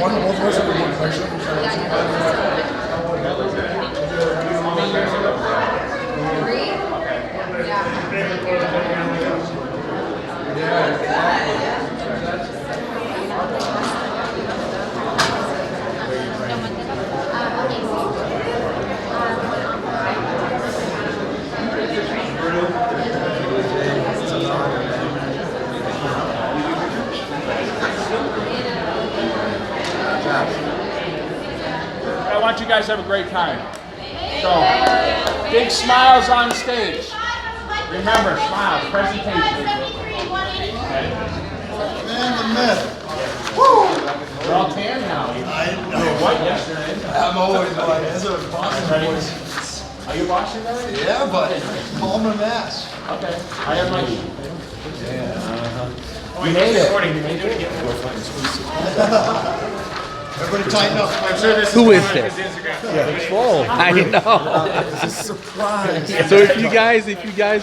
One, both of us have one question. I want you guys to have a great time. So, big smiles on stage. Remember, smiles, presentation. Man, the myth. Woo! We're all tan now. You were white yesterday. I'm always like, that's what Boston boys. Are you Boston guy? Yeah, but call him an ass. Okay. I have my sheet. You made it. Everybody tighten up. I'm sure this Who is is this? Whoa. I know. It's a surprise. So if you guys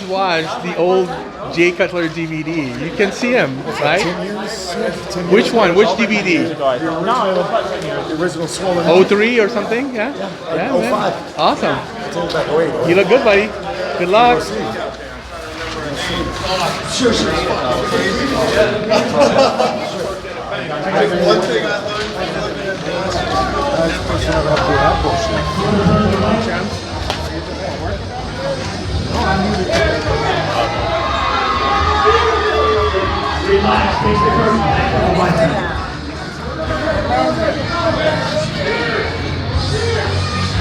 watch the old Jay Cutler DVD, you can see him, right? 10 years? 10 years. Which one? Which DVD? No, it was about 10 years. The original Swollen. 03 or something? Yeah. Yeah, man. 05. Awesome. It's all back away. You look good, buddy. Good luck. Sure. One thing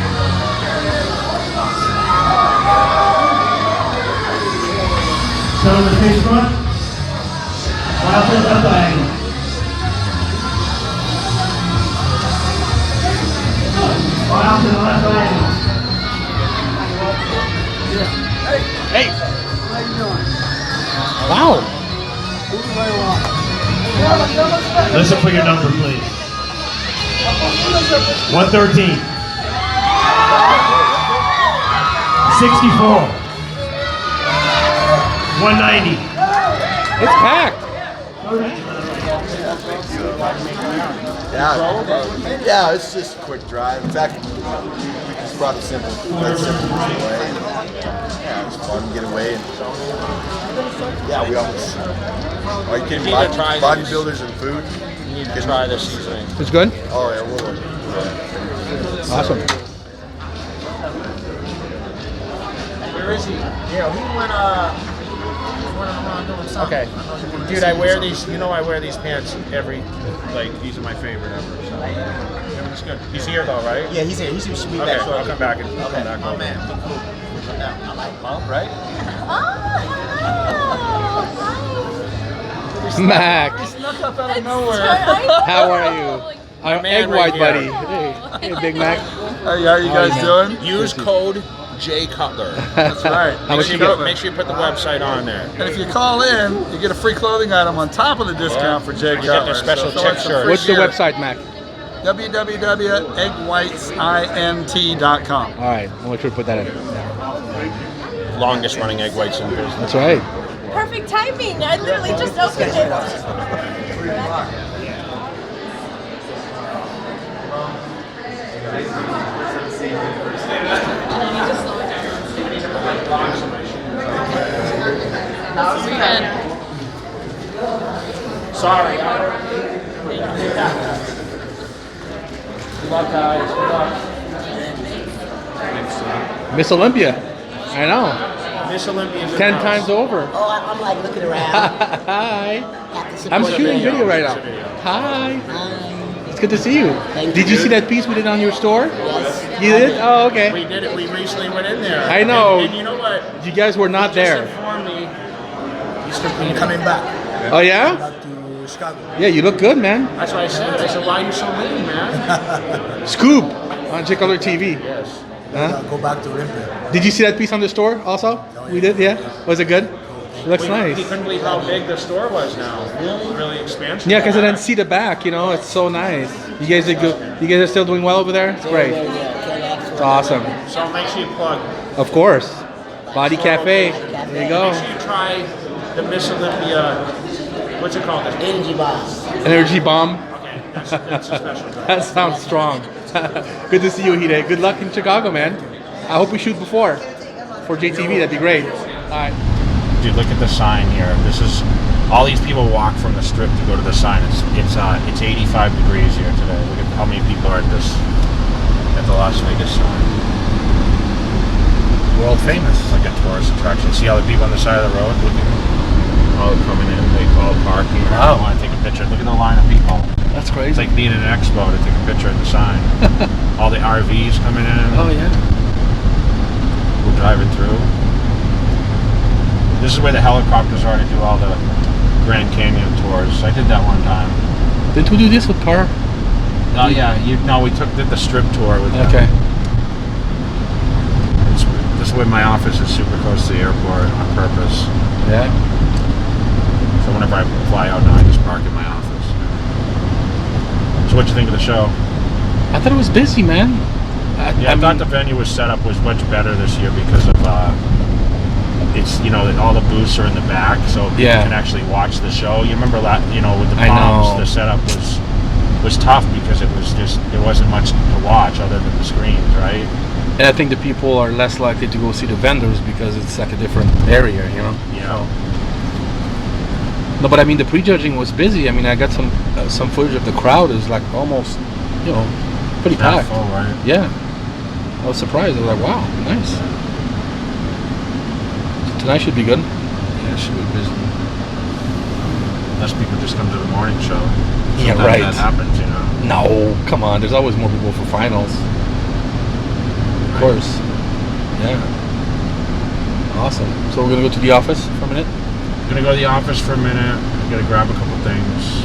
I learned Start on the face front. Out to the left diagonal. Out to the left diagonal. Hey. Wow. Listen for your number, please. 113. 64. 190. It's packed. Yeah, it's just a quick drive. In fact, we just brought the simple away. Yeah, it's fun to get away. And, yeah, we always. Are you kidding? You need to try Bodybuilders and food. You need to try this seasoning. It's good? Oh, yeah, we'll. Awesome. Where is he? Yeah, he went around doing something. Okay. Dude, I wear these, I wear these pants these are my favorite ever. So. It's good. He's here though, right? Yeah, he's here. He should be Okay, back I'll shortly. come back and come Okay, back my over. man. Be cool. I like Paul, right? Mac, Snuck up out of nowhere. how are you? Our man egg right white here. buddy. Hey, Big Mac. Hey, how you guys doing? Use code J Cutler. That's right. How much you get? Make sure you put the website on there. And if you call in, you get a free clothing item on top of the discount for Jay You get Cutler. the special So check it's a shirt. free What's the gear. website, Mac? www.eggwhitesint.com. All right, I'll make sure to put that in. Longest running egg whites in business. That's right. Perfect timing. I literally just opened it. Sorry. Good luck, guys. Good luck. Miss Olympia. I know. Miss Olympia's in 10 the house. times over. Oh, I'm like looking around. Hi. Have to support I'm the shooting band. video right now. Hi. It's good to see you. Thank Did you you. see that piece we did on your store? Yes. You did? Oh, okay. We did it. We recently went in there. I know. And you know what? You guys were not Just there. informed me. I'm coming back. Oh, yeah? Back to Chicago. Yeah, you look good, man. That's what I said. I said, why are you so lean, man? Scoop on Jay Cutler TV. Yes. Huh? Go back to Olympia. Did you see that piece on the store also? We did, yeah? Was it good? It looks He nice. couldn't believe how big the store was now. Really expansive. Yeah, because I didn't see the back, It's so nice. You guys are good. You guys are still doing well over there? It's great. It's awesome. So make sure you plug. Of course. Body Cafe. There you go. Make sure you try the Miss Olympia. What's it called? Energy box. Energy Bomb. Okay. It's a special drive. That sounds strong. Good to see you, Hide. Good luck in Chicago, man. I hope we shoot before for JTV. That'd be great. All right. Dude, look at the sign here. This is all these people walk from the strip to go to the sign. It's 85 degrees here today. Look at how many people are at the Las Vegas sign. World famous. It's like a tourist attraction. See all the people on the side of the road looking, all coming in. They call parking. Wow. I want to take a picture. Look at the line of people. That's It's crazy. like being in an expo to take a picture at the sign. All the RVs coming in. Oh yeah. People driving through. This is where the helicopters are to do all the Grand Canyon tours. I did that one time. Didn't we do this with Par? Oh yeah, we did the strip tour with them. Okay. This way my office is super close to the airport on purpose. Yeah. So whenever I fly out now, I just park in my office. So what'd you think of the show? I thought it was busy, man. I thought the venue was set up was much better this year because of it's all the booths are in the back, so people can actually watch the show. You remember that with the palms, the setup was tough because it wasn't much to watch other than the screens, right? And I think the people are less likely to go see the vendors because it's like a different area, Yeah. So. No, but I mean the prejudging was busy. I mean I got some footage of the crowd is like almost, pretty Half packed. full, right? Yeah. I was surprised. I was like, wow, nice. So tonight should be good. Yeah, it should be busy. Unless people just come to the morning show. Yeah, Sometimes right. That happens, No, come on. There's always more people for finals. Of course. Yeah. Awesome. So we're gonna go to the office for a minute. I'm gonna go to the office for a minute. I'm gonna grab a couple things,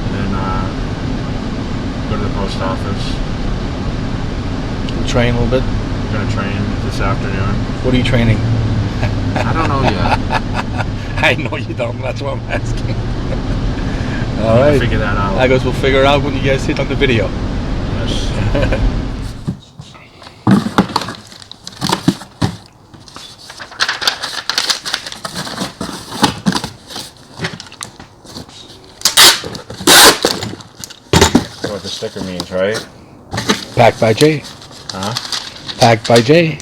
and then go to the post office. We'll train a little bit. I'm gonna train this afternoon. What are you training? I don't know yet. I know you don't. That's what I'm asking. All I'll right. figure that out. I guess we'll figure it out when you guys hit on the video. Yes. That's what the sticker means, right? Packed by Jay. Huh? Packed by Jay.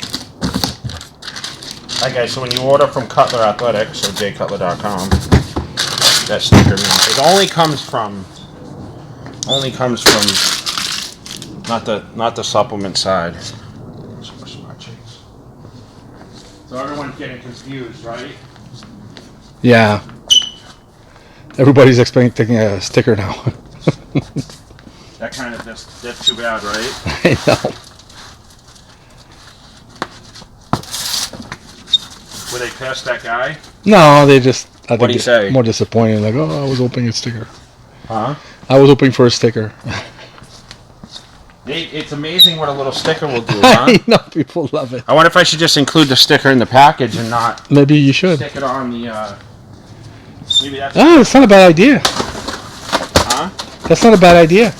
Alright guys, so when you order from Cutler Athletics, so jcutler.com, that sticker means it only comes from not the supplement side. Super smart chicks. So everyone's getting confused, right? Yeah. Everybody's expecting a sticker now. That kind of that's too bad, right? I know. Were they past that guy? No, they just. I What'd he say? More disappointed. Like, oh, I was hoping a sticker. Huh? I was hoping for a sticker. It's amazing what a little sticker will do, huh? I know people love it. I wonder if I should just include the sticker in the package and not Maybe you should. stick it on the. Maybe that's. Oh, it's not a bad idea. Huh? That's not a bad idea.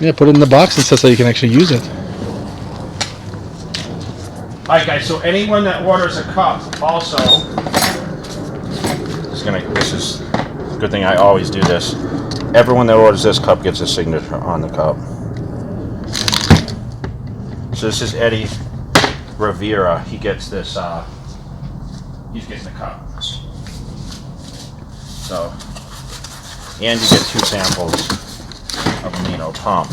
Yeah, put it in the box and so you can actually use it. Alright guys, so anyone that orders a cup also this is a good thing I always do this. Everyone that orders this cup gets a signature on the cup. So this is Eddie Rivera. He gets this he's getting the cup. So and you get 2 samples of amino pump.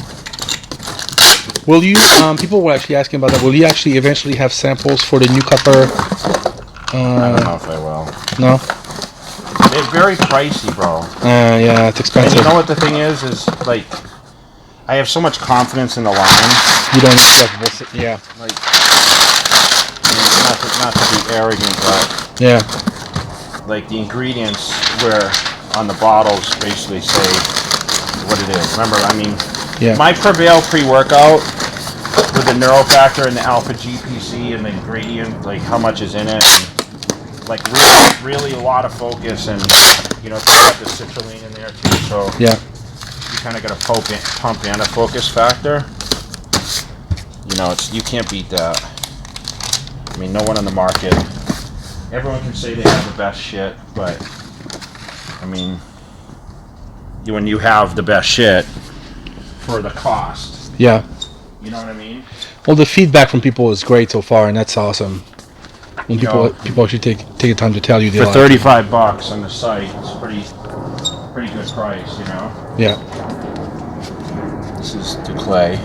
Will you? People were actually asking about that. Will you actually eventually have samples for the new Cutler? I don't know if I will. No. They're very pricey, bro. Yeah, it's And expensive. you know what the thing is like, I have so much confidence in the line. You don't expect. Yeah. Like, not to be arrogant, but Yeah. like the ingredients where on the bottles basically say what it is. Remember, I mean, Yeah. my Prevail pre-workout with the neurofactor and the alpha GPC and the ingredient, like how much is in it, and like really a lot of focus, and it's got the citrulline in there too, so Yeah. you kind of got a pump and a focus factor. You can't beat that. I mean, no one on the market. Everyone can say they have the best shit, but I mean, when you have the best shit for the cost. Yeah. You know what I mean? Well, the feedback from people is great so far, and that's awesome. When people actually take the time to tell you they for like $35 on the site, it's pretty good price, you know. Yeah. This is the clay.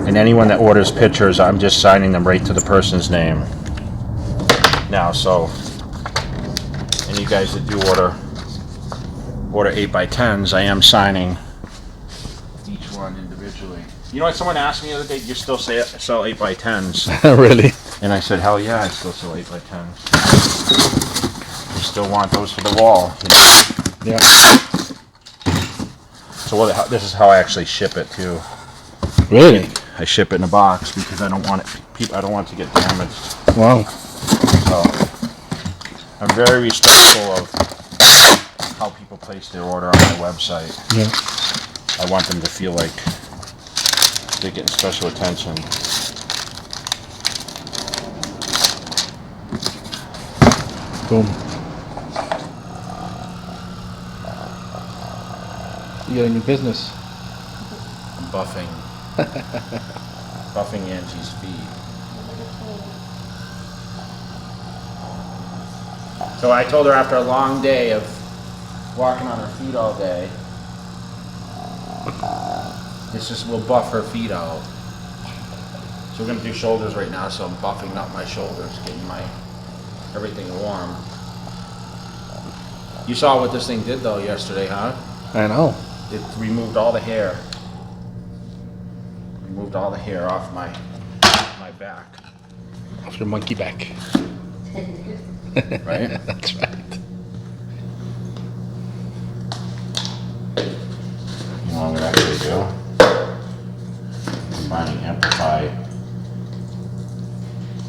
And anyone that orders pictures, I'm just signing them right to the person's name. Now, so, and you guys that do order 8x10s, I am signing each one individually. You know what? Someone asked me the other day, do you still sell 8x10s? Really? And I said, hell yeah, I still sell 8x10s. You still want those for the wall, you know? Yeah. So this is how I actually ship it too. Really? I ship it in a box because I don't want it to get damaged. Wow. So I'm very respectful of how people place their order on my website. Yeah. I want them to feel like they're getting special attention. Boom. You got a new business. Buffing Angie's feet. So I told her after a long day of walking on her feet all day, we'll buff her feet out. So we're gonna do shoulders right now, so I'm buffing up my shoulders, getting everything warm. You saw what this thing did though yesterday, huh? I know. It removed all the hair. Removed all the hair off my back. Off your monkey back. Right? That's right. You know what I'm gonna actually do? Combining Amplify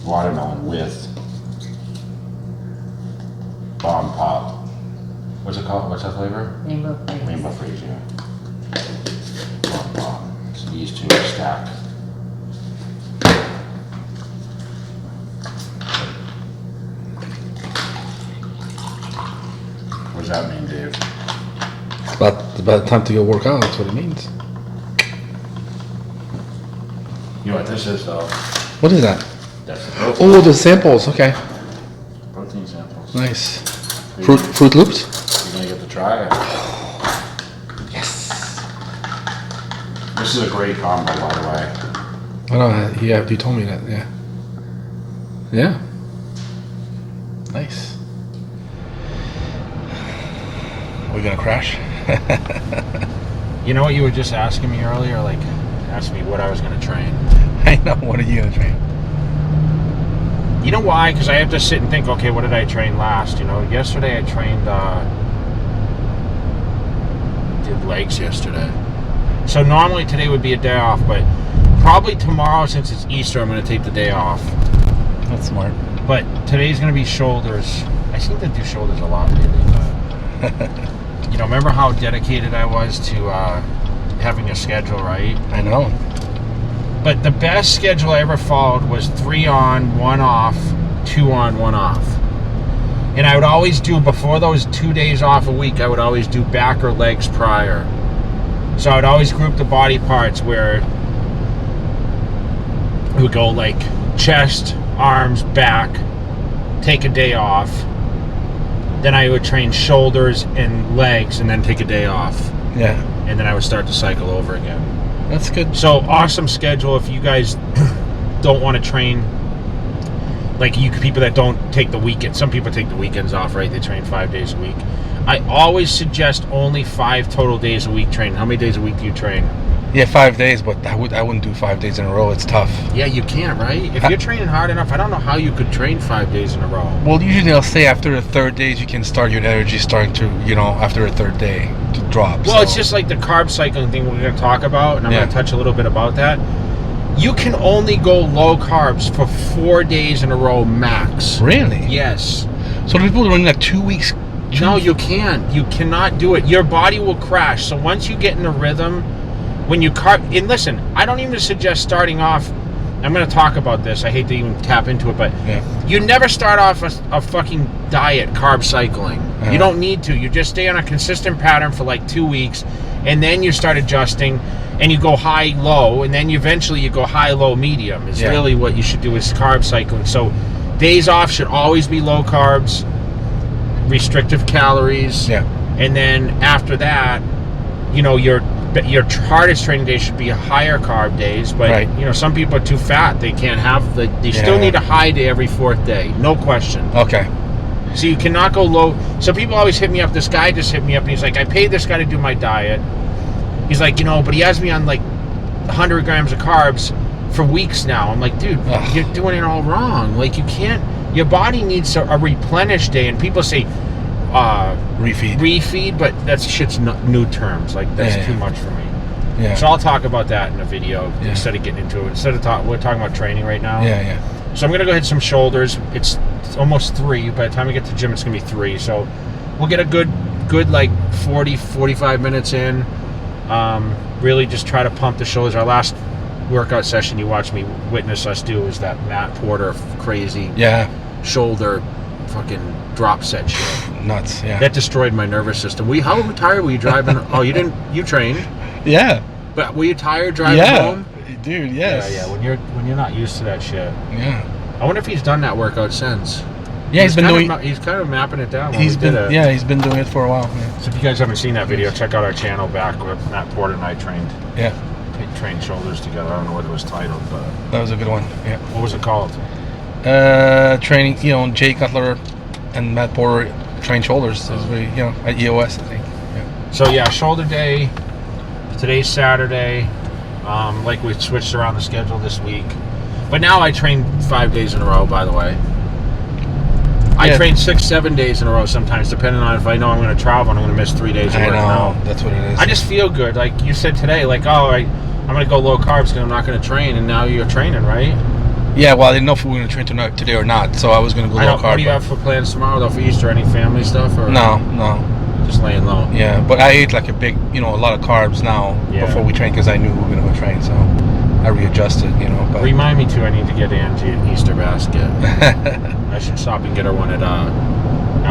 watermelon with Bomb Pop. What's it called? What's that flavor? Rainbow Freeze. Rainbow Freeze, yeah. Bomb Pop. So these two stack. What does that mean, Dave? It's about time to go work out. That's what it means. You know what this is, though? What is that? That's the protein. Oh, the samples. Okay. Protein samples. Nice. Fruit Loops? You're gonna get to try it. Yes. This is a great combo, by the way. I know. Yeah, you told me that. Yeah. Yeah. Nice. Are we gonna crash? You know what you were just asking me earlier? Like, asked me what I was gonna train. I know. What are you gonna train? You know why? Because I have to sit and think, okay, what did I train last? You know, yesterday I trained, did legs yesterday. So normally today would be a day off, but probably tomorrow, since it's Easter, I'm going to take the day off. That's smart. But today's going to be shoulders. I seem to do shoulders a lot lately. You know, remember how dedicated I was to having a schedule, right? I know. But the best schedule I ever followed was 3 on, 1 off, 2 on, 1 off. And I would always do, before those 2 days off a week, I would always do back or legs prior. So I would always group the body parts where it would go like chest, arms, back, take a day off. Then I would train shoulders and legs and then take a day off. Yeah. And then I would start to cycle over again. That's good. So awesome schedule if you guys don't want to train, like you people that don't take the weekend. Some people take the weekends off, right? They train 5 days a week. I always suggest only 5 total days a week training. How many days a week do you train? Yeah, 5 days, but I wouldn't do 5 days in a row. It's tough. Yeah, you can't, right? If you're training hard enough, I don't know how you could train 5 days in a row. Well, usually they'll say after the third days you can start your energy starting to, after the third day to drop. Well, it's just like the carb cycling thing we're going to talk about, and I'm going to touch a little bit about that. You can only go low carbs for 4 days in a row max. Really? Yes. So the people running that 2 weeks. No, you can't. You cannot do it. Your body will crash. So once you get in a rhythm, when you carb, and listen, I don't even suggest starting off I'm going to talk about this. I hate to even tap into it, but you never start off a fucking diet carb cycling. You don't need to. You just stay on a consistent pattern for like 2 weeks, and then you start adjusting, and you go high, low, and then eventually you go high, low, medium. Is really what you should do is carb cycling. So days off should always be low carbs, restrictive calories, and then after that, you know, your hardest training days should be higher carb days, but you know, some people are too fat. They can't have they still need a high day every 4th day, no question. Okay. So you cannot go low. So people always hit me up. This guy just hit me up and he's like, I paid this guy to do my diet. He's like, you know, but he has me on like 100 grams of carbs for weeks now. I'm like, dude, you're doing it all wrong. Like, you can't, your body needs a replenish day, and people say refeed, but that's shit's new terms. Like, that's too much for me. So I'll talk about that in a video instead of getting into it. We're talking about training right now. So I'm gonna go hit some shoulders. It's almost 3. By the time we get to the gym, it's gonna be 3. So we'll get a good like 40-45 minutes in. Really just try to pump the shoulders. Our last workout session you watched me witness us do was that Matt Porter crazy shoulder fucking drop set shit. Nuts. That destroyed my nervous system. How tired were you driving? You trained? But were you tired driving home? Dude, yes. Yeah, when you're not used to that shit. I wonder if he's done that workout since. He's kind of mapping it down. He's been doing it for a while. So if you guys haven't seen that video, check out our channel back where Matt Porter and I trained. Trained shoulders together. I don't know what it was titled, but that was a good one. What was it called? Training, you know, Jay Cutler and Matt Porter trained shoulders. It was at EOS, I think. So shoulder day. Today's Saturday. Like we switched around the schedule this week, but now I train 5 days in a row. By the way, I train 6-7 days in a row sometimes, depending on if I know I'm going to travel and I'm going to miss 3 days of work. Now that's what it is. I just feel good, like you said today, like I'm going to go low carbs because I'm not going to train, and now you're training, right? Well, I didn't know if we were going to train today or not, so I was going to go low carb. What do you have for plans tomorrow though, for Easter? Any family stuff or no? Just laying low. But I ate like a lot of carbs now before we trained because I knew we were going to go train, so I readjusted, But remind me too. I need to get Angie an Easter basket. I should stop and get her one at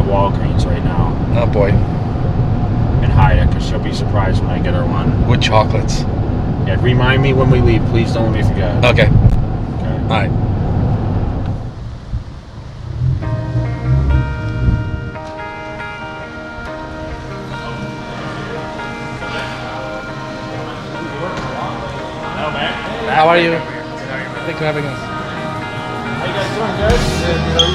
Walgreens right now. Oh boy. And hide it because she'll be surprised when I get her one. With chocolates. Remind me when we leave. Please don't let me forget. Okay. All right. How are you? Thanks for having us. How you guys doing? Good?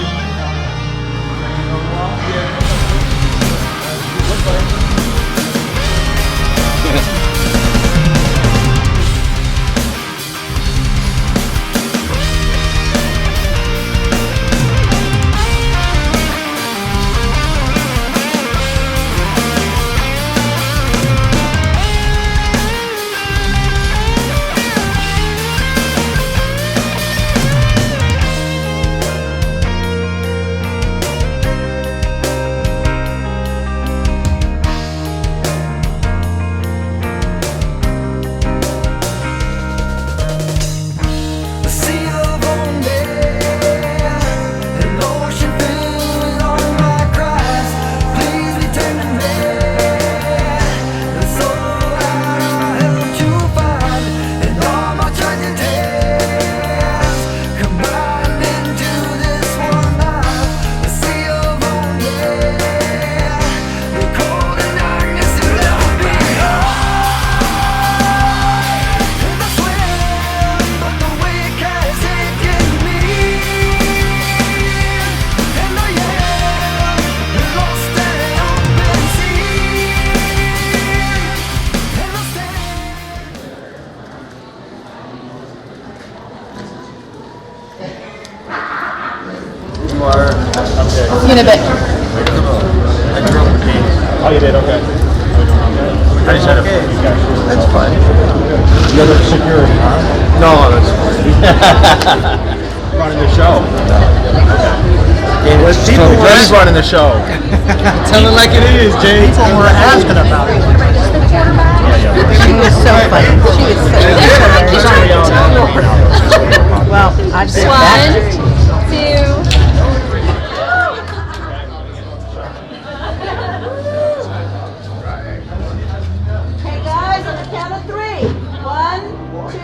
In a bit. Oh, you did? Okay. I just had a few guys. That's fine. The other security, huh? No, that's fine. Running the show. He's running the show. Tell it like it is, Jay. People were asking about it. She was so funny. She was so funny. Well, I've been back. 1, 2. Hey guys, on the count of 3. 1, 2,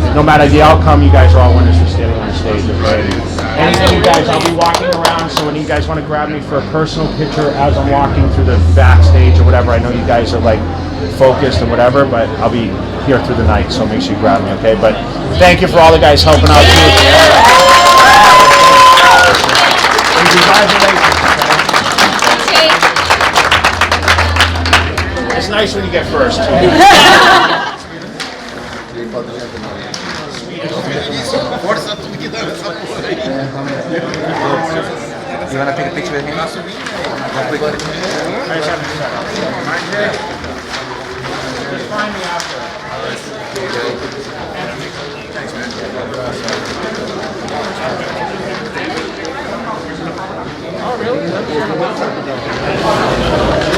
3. No matter the outcome, you guys are all winners for standing on the stage. Okay? Anything, you guys, I'll be walking around, so when you guys want to grab me for a personal picture as I'm walking through the backstage or whatever, I know you guys are like focused and whatever, but I'll be here through the night, so make sure you grab me, okay? But thank you for all the guys helping out too. And congratulations, okay? It's nice when you get first, too. You want to take a picture with him? Just find me after.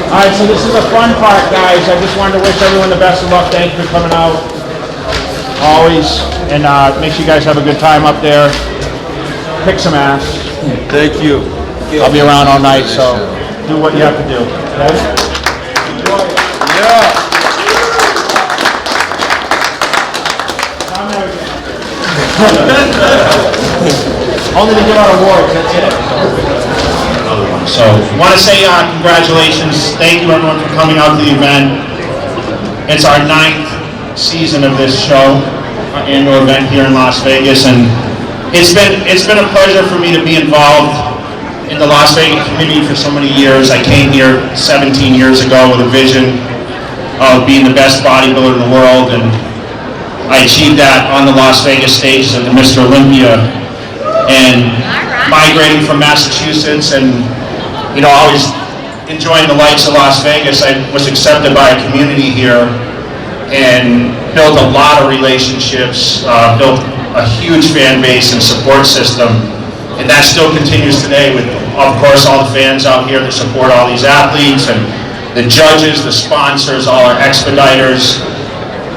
All right, so this is the fun part, guys. I just wanted to wish everyone the best of luck. Thank you for coming out. Always. And make sure you guys have a good time up there. Kick some ass. Thank you. I'll be around all night, so do what you have to do. Okay? Yeah. Only to give out awards, that's it. So, want to say congratulations. Thank you everyone for coming out to the event. It's our 9th season of this show, our annual event here in Las Vegas, and it's been a pleasure for me to be involved in the Las Vegas community for so many years. I came here 17 years ago with a vision of being the best bodybuilder in the world, and I achieved that on the Las Vegas stage as the Mr. Olympia, and migrating from Massachusetts and always enjoying the lights of Las Vegas, I was accepted by a community here and built a lot of relationships, built a huge fan base and support system, and that still continues today with, of course, all the fans out here that support all these athletes, and the judges, the sponsors, all our expediters.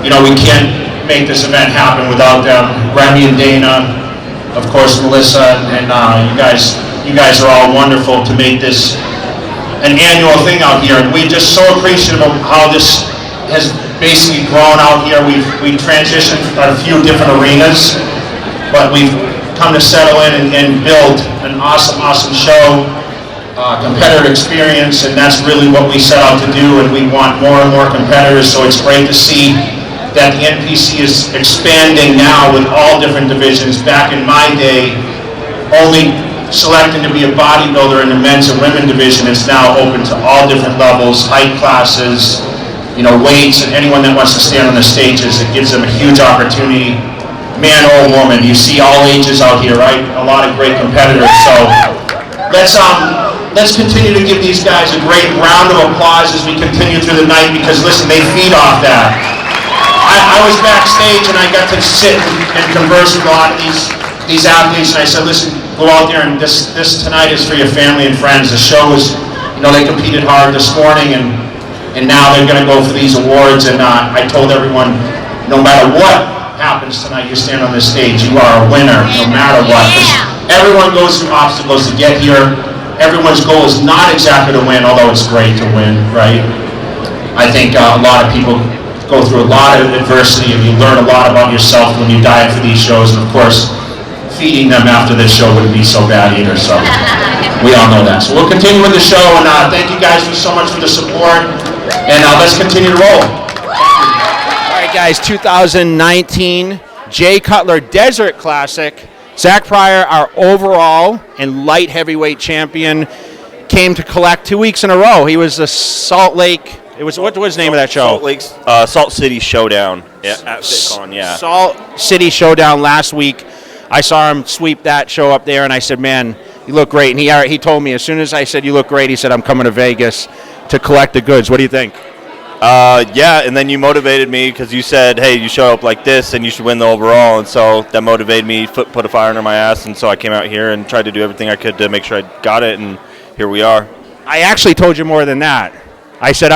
We can't make this event happen without them. Remy and Dana, of course, Melissa, and you guys are all wonderful to make this an annual thing out here, and we're just so appreciative of how this has basically grown out here. We've transitioned a few different arenas, but we've come to settle in and build an awesome show, competitive experience, and that's really what we set out to do, and we want more and more competitors, so it's great to see that the NPC is expanding now with all different divisions. Back in my day, only selecting to be a bodybuilder in the men's and women division is now open to all different levels, height classes, weights, and anyone that wants to stand on the stages. It gives them a huge opportunity, man or woman. You see all ages out here, right? A lot of great competitors. So let's continue to give these guys a great round of applause as we continue through the night, because listen, they feed off that. I was backstage and I got to sit and converse with a lot of these athletes, and I said, listen, go out there, and this tonight is for your family and friends. The show is, they competed hard this morning, and now they're going to go for these awards, and I told everyone, no matter what happens tonight, you stand on this stage, you are a winner, no matter what. Everyone goes through obstacles to get here. Everyone's goal is not exactly to win, although it's great to win, right? I think a lot of people go through a lot of adversity, and you learn a lot about yourself when you dive for these shows, and of course, feeding them after this show wouldn't be so bad either, so we all know that. So we'll continue with the show, and thank you guys so much for the support, and let's continue to roll. All right, guys, 2019 Jay Cutler Desert Classic. Zach Pryor, our overall and light heavyweight champion, came to collect 2 weeks in a row. He was the Salt Lake. What was the name of that show? Salt City Showdown at FitCon, yeah. Salt City Showdown last week. I saw him sweep that show up there, and I said, man, you look great. And he told me, as soon as I said, you look great, he said, I'm coming to Vegas to collect the goods. What do you think? Yeah, and then you motivated me because you said, hey, you show up like this and you should win the overall, and so that motivated me, put a fire under my ass, and so I came out here and tried to do everything I could to make sure I got it, and here we are. I actually told you more than that. I said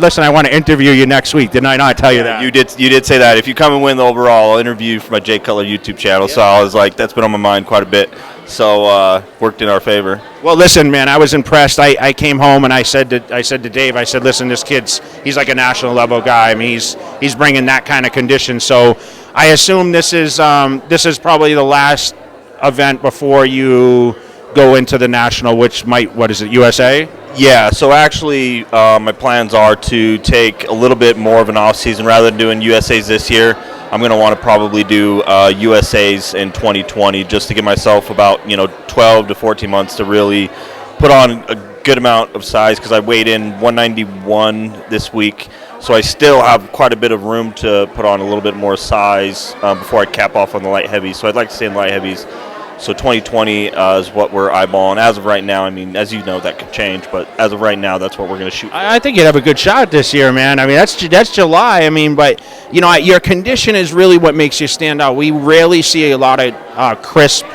listen, I want to interview you next week. Didn't I not tell you that? You did say that. If you come and win the overall, I'll interview you for my Jay Cutler YouTube channel. Yeah. So I was like, that's been on my mind quite a bit. So worked in our favor. Well, listen, man, I was impressed. I came home and I said to Dave, I said, listen, this he's like a national level guy. I mean, he's bringing that kind of condition. So I assume this is probably the last event before you go into the national, which what is it, USA? Yeah, so actually my plans are to take a little bit more of an off season rather than doing USAs this year. I'm going to want to probably do USAs in 2020 just to give myself about 12 to 14 months to really put on a good amount of size, because I weighed in 191 this week, so I still have quite a bit of room to put on a little bit more size before I cap off on the light heavies. So I'd like to stay in light heavies. So 2020 is what we're eyeballing as of right now. I mean, as you know, that could change, but as of right now, that's what we're going to shoot for. I think you'd have a good shot this year, man. I mean, that's July. I mean, but your condition is really what makes you stand out. We rarely see a lot of crisp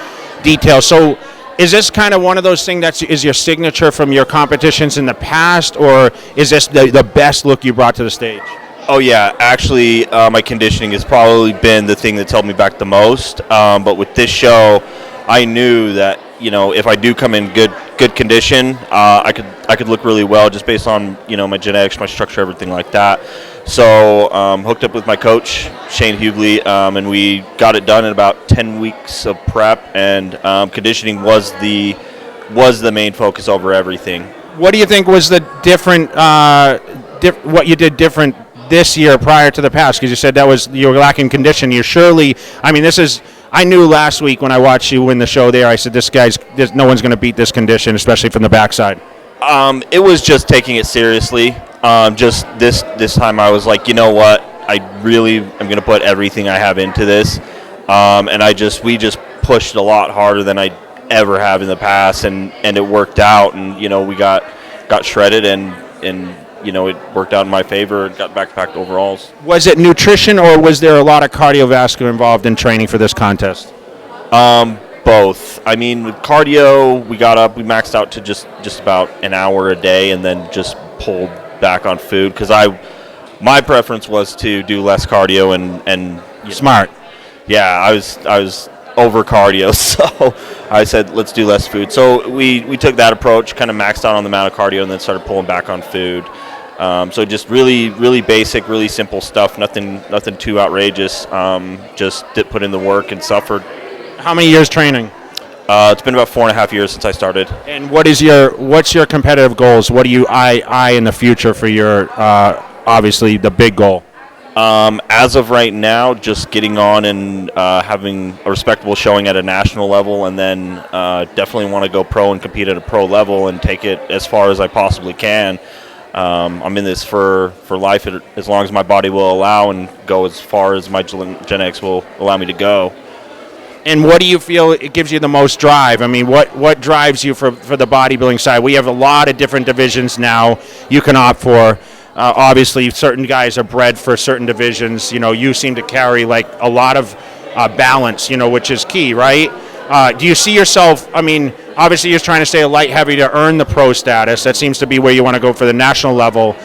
details. So is this kind of one of those things that is your signature from your competitions in the past, or is this the best look you brought to the stage? Oh, yeah. Actually, my conditioning has probably been the thing that's held me back the most. But with this show, I knew that if I do come in good condition, I could look really well just based on my genetics, my structure, everything like that. So hooked up with my coach Shane Hughley, and we got it done in about 10 weeks of prep. And conditioning was the main focus over everything. What do you think was the different? What you did different this year prior to the past? Because you said you were lacking condition. You surely. I mean, I knew last week when I watched you win the show there, I said, no one's going to beat this condition, especially from the backside. It was just taking it seriously. Just this time I was like, you know what? I really am going to put everything I have into this. And we just pushed a lot harder than I ever have in the past, and it worked out. And, we got shredded, and it worked out in my favor and got back to overalls. Was it nutrition, or was there a lot of cardiovascular involved in training for this contest? Both. I mean, with cardio, we maxed out to just about an hour a day, and then just pulled back on food, because my preference was to do less cardio and smart. Yeah, I was over cardio, so I said let's do less food. So we took that approach, kind of maxed out on the amount of cardio, and then started pulling back on food. So just really, really basic, really simple stuff. Nothing too outrageous. Just put in the work and suffered. How many years training? It's been about 4.5 years since I started. And what's your competitive goals? What do you eye in the future for your obviously the big goal? As of right now, just getting on and having a respectable showing at a national level, and then definitely want to go pro and compete at a pro level and take it as far as I possibly can. I'm in this for life as long as my body will allow, and go as far as my genetics will allow me to go. And what do you feel it gives you the most drive? I mean, what drives you for the bodybuilding side? We have a lot of different divisions now you can opt for. Obviously, certain guys are bred for certain divisions. You seem to carry like a lot of balance, which is key, right? Do you see yourself, I mean, obviously you're trying to stay a light heavy to earn the pro status. That seems to be where you want to go for the national level.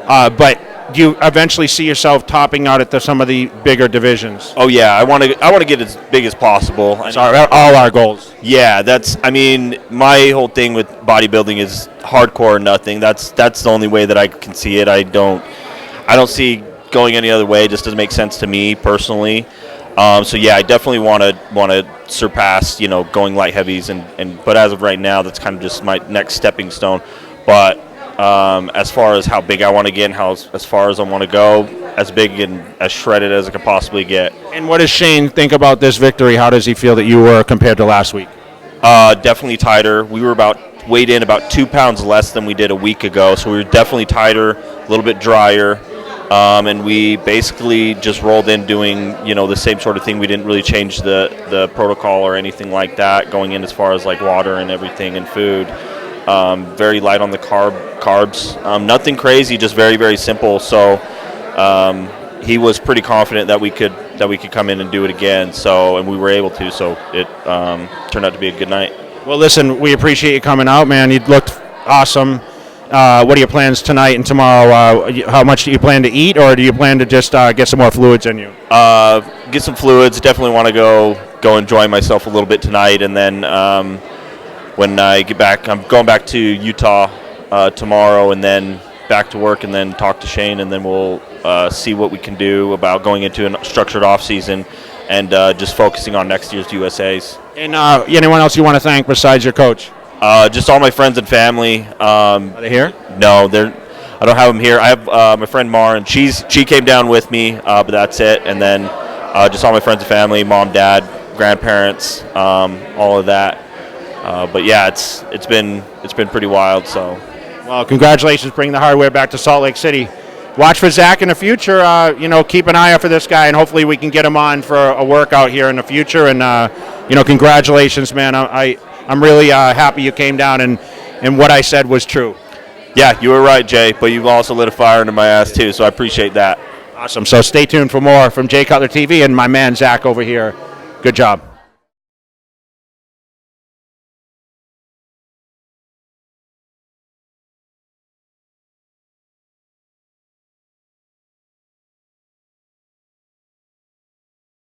But do you eventually see yourself topping out at some of the bigger divisions? Oh yeah, I want to get as big as possible. All our goals. Yeah, my whole thing with bodybuilding is hardcore or nothing. That's the only way that I can see it. I don't see going any other way. It just doesn't make sense to me personally. So yeah, I definitely want to surpass, going light heavies, but as of right now, that's kind of just my next stepping stone. But as far as how big I want to get and as far as I want to go, as big and as shredded as I could possibly get. And what does Shane think about this victory? How does he feel that you were compared to last week? Definitely tighter. We were weighed in about 2 pounds less than we did a week ago, so we were definitely tighter, a little bit drier. And we basically just rolled in doing, the same sort of thing. We didn't really change the protocol or anything like that going in as far as like water and everything and food. Very light on the carbs. Nothing crazy, just very, very simple. So he was pretty confident that we could come in and do it again. So, and we were able to. So it turned out to be a good night. Well, listen, we appreciate you coming out, man. You looked awesome. what are your plans tonight and tomorrow? How much do you plan to eat, or do you plan to just get some more fluids in you? Get some fluids. Definitely want to go enjoy myself a little bit tonight, and then when I get back, I'm going back to Utah tomorrow, and then back to work, and then talk to Shane, and then we'll see what we can do about going into a structured off season and just focusing on next year's USAs. And anyone else you want to thank besides your coach? Just all my friends and family. Are they here? No, I don't have them here. I have my friend Mar, and she came down with me, but that's it. And then just all my friends and family, mom, dad, grandparents, all of that. But yeah, it's been pretty wild. So, well, congratulations, bringing the hardware back to Salt Lake City. Watch for Zach in the future. Keep an eye out for this guy, and hopefully we can get him on for a workout here in the future. And congratulations, man. I'm really happy you came down, and what I said was true. Yeah, you were right, Jay, but you've also lit a fire under my ass, too, so I appreciate that. Awesome. So stay tuned for more from Jay Cutler TV and my man, Zach, over here. Good job.